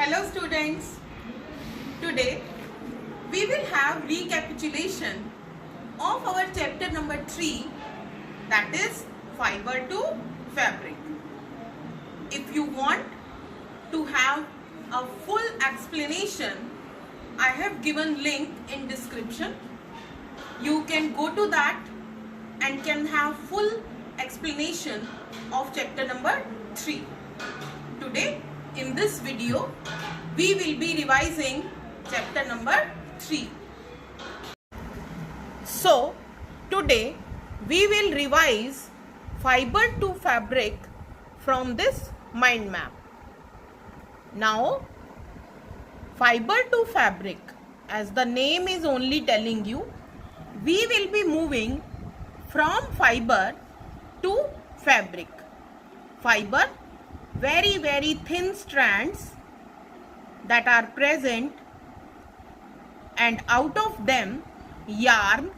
Hello students. Today we will have recapitulation of our chapter number 3, that is fiber to fabric. If you want to have a full explanation, I have given link in description. You can go to that and can have full explanation of chapter number 3. Today in this video we will be revising chapter number 3. So today we will revise fiber to fabric from this mind map. Now fiber to fabric, as the name is only telling you, we will be moving from fiber to fabric. Fiber, very thin strands that are present, and out of them yarn,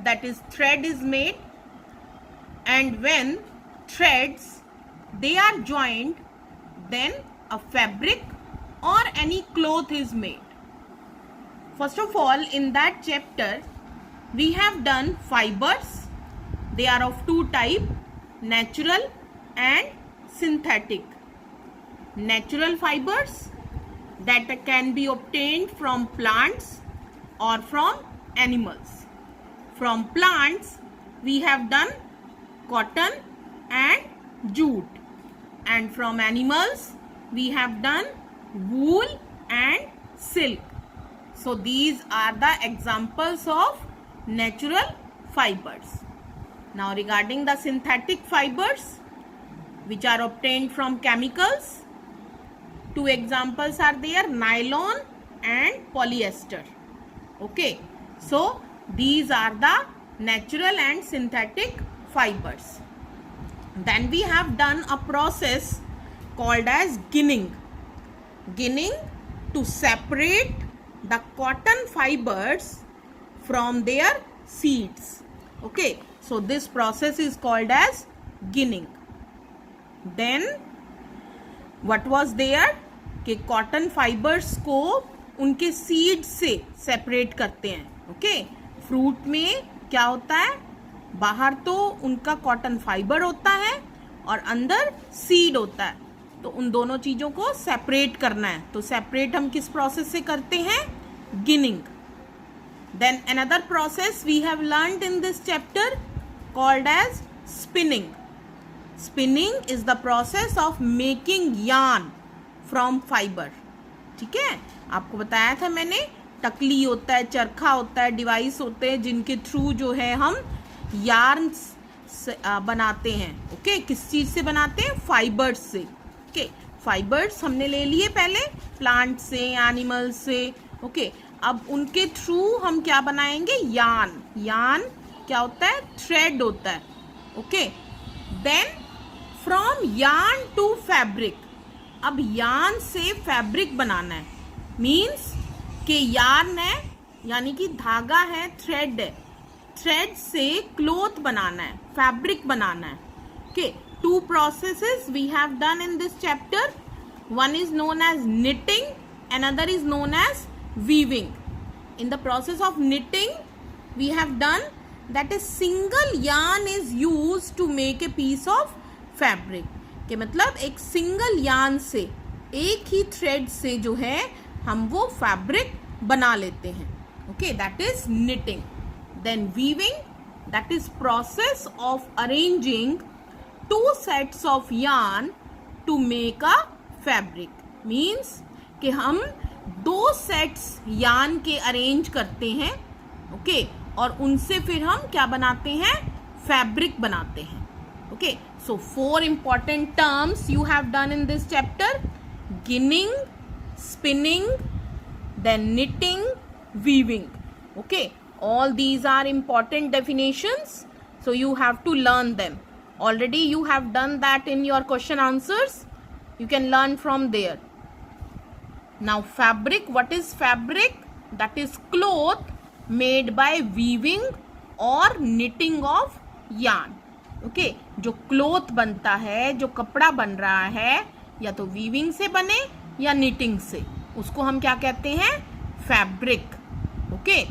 that is thread, is made, and when threads they are joined, then a fabric or any cloth is made. First of all, in that chapter we have done fibers. They are of two types, natural and synthetic. Natural fibers that can be obtained from plants or from animals. From plants we have done cotton and jute, and from animals we have done wool and silk. So these are the examples of natural fibers. Now regarding the synthetic fibers which are obtained from chemicals, two examples are there, nylon and polyester. Okay, so these are the natural and synthetic fibers. Then we have done a process called as ginning. Ginning to separate the cotton fibers from their seeds. Okay, so this process is called as ginning. Then what was there कि cotton fibres को उनके seed से separate करते हैं. Okay, fruit में क्या होता है, बाहर तो उनका कॉटन फाइबर होता है और अंदर सीड होता है, तो उन दोनों चीजों को सेपरेट करना है. तो सेपरेट हम किस प्रोसेस से करते हैं, ginning. Then another process we have learned in this chapter called as spinning. Spinning is the process of making yarn from fibre. ठीक है, आपको बताया था मैंने, टकली होता है, चरखा होता है, डिवाइस होते हैं जिनके थ्रू जो है हम यार्न बनाते हैं. ओके, किस चीज से बनाते हैं, फाइबर्स से. ओके, फाइबर्स हमने ले लिए पहले प्लांट से, एनिमल से. ओके, अब उनके थ्रू हम क्या बनाएंगे, यार्न. यार्न क्या होता है, थ्रेड होता है. Okay, then from yarn to fabric. अब यार्न से फैब्रिक बनाना है, मीन्स कि यार्न है यानी कि धागा है, थ्रेड है, थ्रेड से क्लोथ बनाना है, फैब्रिक बनाना है. Okay, two processes we have done in this chapter. One is known as knitting, another is known as weaving. In the process of knitting we have done that a single yarn is used to make a piece of fabric. कि मतलब एक single yarn से, एक ही thread से जो है हम वो फैब्रिक बना लेते हैं. Okay, that is knitting. Then weaving, that is process of arranging two sets of yarn to make a fabric. Means कि हम दो सेट्स yarn के अरेंज करते हैं. ओके, और उनसे फिर हम क्या बनाते हैं, फैब्रिक बनाते हैं. Okay, so 4 important terms you have done in this chapter: ginning, spinning, then knitting, weaving. Okay, all these are important definitions, so you have to learn them. Already you have done that in your question answers. You can learn from there. Now fabric, what is fabric? That is cloth made by weaving or knitting of yarn. Okay, जो cloth बनता है, जो कपड़ा बन रहा है, या तो वीविंग से बने या निटिंग से. उसको हम क्या कहते हैं? Fabric. Okay,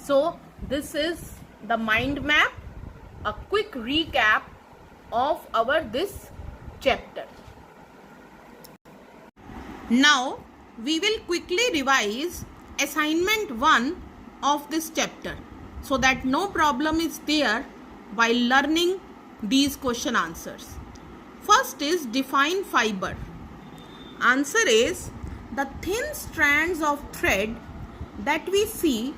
so this is the mind map, a quick recap of our this chapter. Now we will quickly revise assignment 1 of this chapter so that no problem is there while learning these question answers. First is define fiber. Answer is the thin strands of thread that we see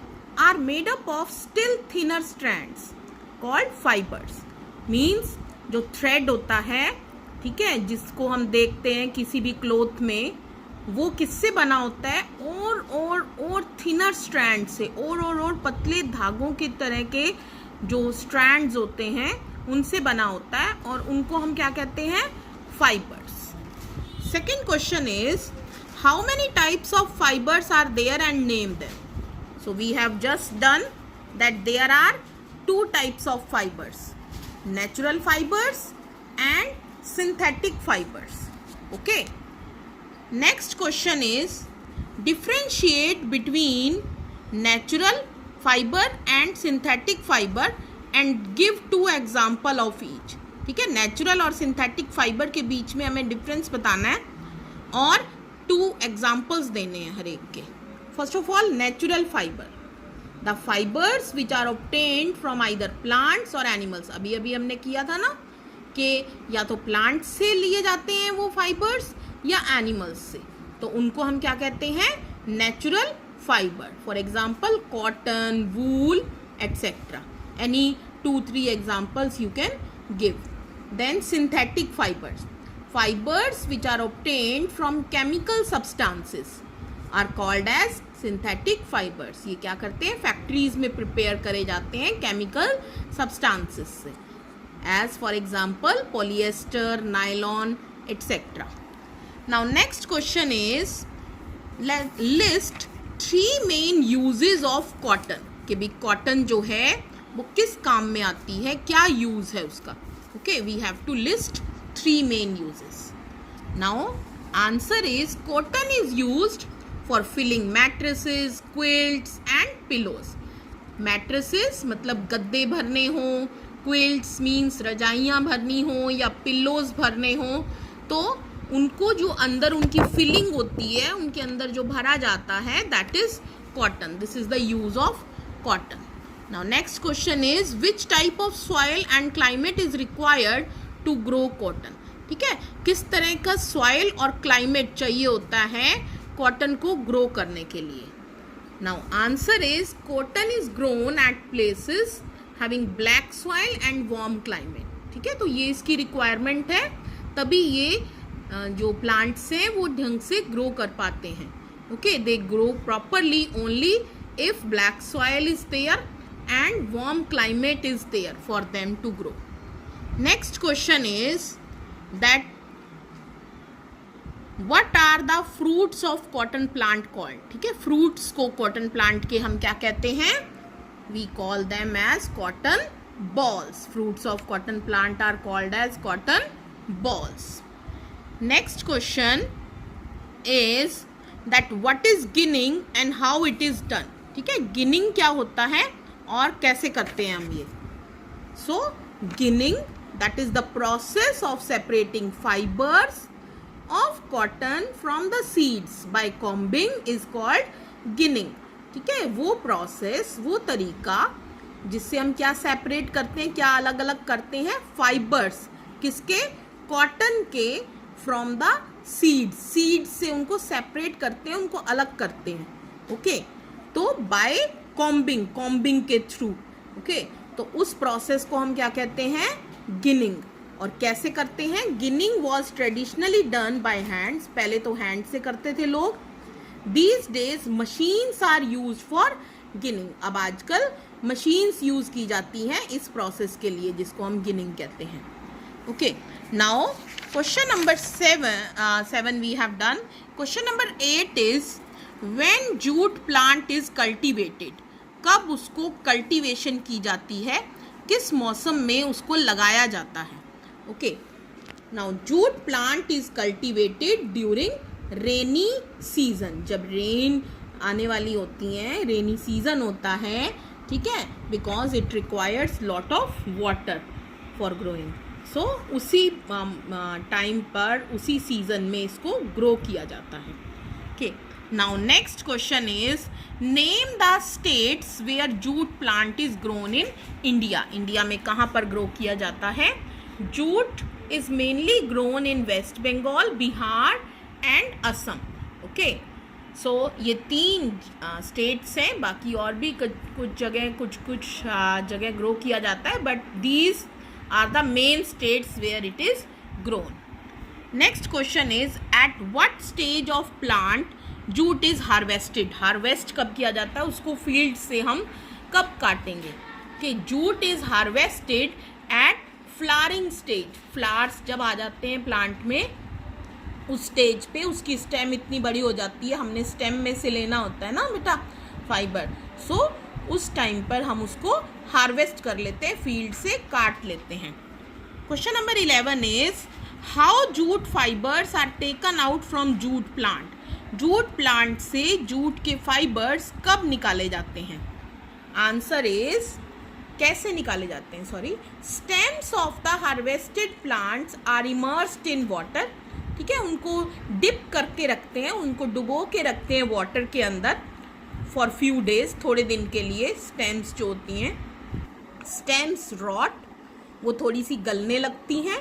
are made up of still thinner strands called fibers. Means जो thread होता है, ठीक है, जिसको हम देखते हैं किसी भी क्लोथ में, वो किससे बना होता है? और थिनर स्ट्रैंड से, और पतले धागों की तरह के जो स्ट्रैंड्स होते हैं उनसे बना होता है, और उनको हम क्या कहते हैं? Fibres. Second question is how many types of fibres are there and name them. So we have just done that there are 2 types of fibres, natural fibers and synthetic fibers. Okay, next question is differentiate between natural fiber and synthetic fiber and give 2 example of each. ठीक है, natural और synthetic fibre के बीच में हमें difference बताना है और 2 examples देने हैं हर एक के. First of all, natural fibre, The fibers which are obtained from either plants or animals. अभी हमने किया था ना कि या तो प्लांट से लिए जाते हैं वो फाइबर्स या एनिमल्स से, तो उनको हम क्या कहते हैं? Natural fibre. For example cotton, wool etcetera. Any 2-3 examples you can give. Then synthetic fibres, fibres which are obtained from chemical substances are called as synthetic fibres. ये क्या करते हैं? फैक्ट्रीज में प्रिपेयर करे जाते हैं केमिकल सब्सटेंसेस से, as for example polyester, nylon etcetera. Now next question is list 3 main uses of cotton. कि भी कॉटन जो है वो किस काम में आती है, क्या यूज है उसका. Okay, we have to list 3 main uses. Now answer is cotton is used for filling mattresses, quilts and pillows. Mattresses मतलब गद्दे भरने हो, quilts means रजाइयाँ भरनी हो या pillows भरने हो, तो उनको जो अंदर उनकी filling होती है, उनके अंदर जो भरा जाता है, that is cotton. This is the use of cotton. Now next question is which type of soil and climate is required to grow cotton. ठीक है, किस तरह का soil और climate चाहिए होता है कॉटन को ग्रो करने के लिए. Now answer is cotton is grown at places having black soil and warm climate. ठीक है, तो ये इसकी रिक्वायरमेंट है, तभी ये जो प्लांट्स हैं वो ढंग से ग्रो कर पाते हैं. Okay, they grow properly only if black soil is there and warm climate is there for them to grow. Next question is that What are the fruits of cotton plant called? ठीक है, fruits को cotton plant के हम क्या कहते हैं? We call them as cotton balls. Fruits of cotton plant are called as cotton balls. Next question is that what is ginning and how it is done. ठीक है, गिनिंग क्या होता है और कैसे करते हैं हम ये. So ginning, that is the process of separating fibers of cotton from the seeds by combing is called ginning. ठीक है, वो प्रोसेस, वो तरीका जिससे हम क्या सेपरेट करते हैं, क्या अलग अलग करते हैं? फाइबर्स. किसके? कॉटन के. फ्रॉम द सीड्स, सीड्स से उनको सेपरेट करते हैं, उनको अलग करते हैं. ओके, तो बाय कॉम्बिंग, कॉम्बिंग के थ्रू. ओके, तो उस प्रोसेस को हम क्या कहते हैं? गिनिंग. और कैसे करते हैं? Ginning was traditionally done by hands. पहले तो हैंड से करते थे लोग. These days machines are use for ginning. अब आजकल मशीन्स यूज की जाती हैं इस प्रोसेस के लिए, जिसको हम गिनिंग कहते हैं. Okay, now question number 7 we have done. Question number 8 is when jute plant is cultivated. कब उसको कल्टीवेशन की जाती है, किस मौसम में उसको लगाया जाता है. Okay, now jute plant is cultivated during rainy season, जब रेन आने वाली होती हैं, रेनी सीजन होता है, ठीक है, because it requires lot of water for growing. So उसी टाइम पर, उसी सीजन में इसको ग्रो किया जाता है. Okay, now next question is name the states where jute plant is grown in India. India में कहाँ पर ग्रो किया जाता है? Jute is mainly grown in West Bengal, Bihar and Assam. Okay, so ये 3 स्टेट्स हैं, बाकी और भी कुछ जगह ग्रो किया जाता है, but these are the main states where it is grown. Next question is at what stage of plant jute is harvested. Harvest कब किया जाता है? उसको फील्ड से हम कब काटेंगे? कि jute is harvested at flowering stage. Flowers जब आ जाते हैं प्लांट में, उस स्टेज पे उसकी स्टेम इतनी बड़ी हो जाती है, हमने स्टेम में से लेना होता है ना बेटा फाइबर, सो उस टाइम पर हम उसको हार्वेस्ट कर लेते हैं, फील्ड से काट लेते हैं. Question number 11 is how jute fibres are taken out from jute plant. Jute plant से जूट के फाइबर्स कब निकाले जाते हैं? आंसर इज, कैसे निकाले जाते हैं, sorry, stems of the harvested plants are immersed in water. ठीक है, उनको डिप करके रखते हैं, उनको डुबो के रखते हैं वाटर के अंदर फॉर फ्यू डेज, थोड़े दिन के लिए. स्टेम्स जो होती हैं, स्टेम्स रॉट, वो थोड़ी सी गलने लगती हैं.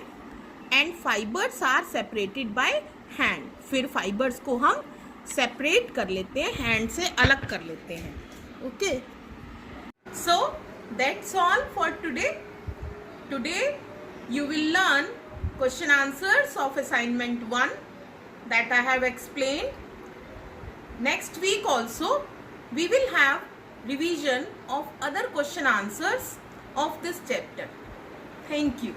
And fibres are separated by hand. फिर फाइबर्स को हम सेपरेट कर लेते हैं, हैंड से अलग कर लेते हैं. Okay, so that's all for today. Today you will learn question answers of assignment 1 that I have explained. Next week also we will have revision of other question answers of this chapter. Thank you.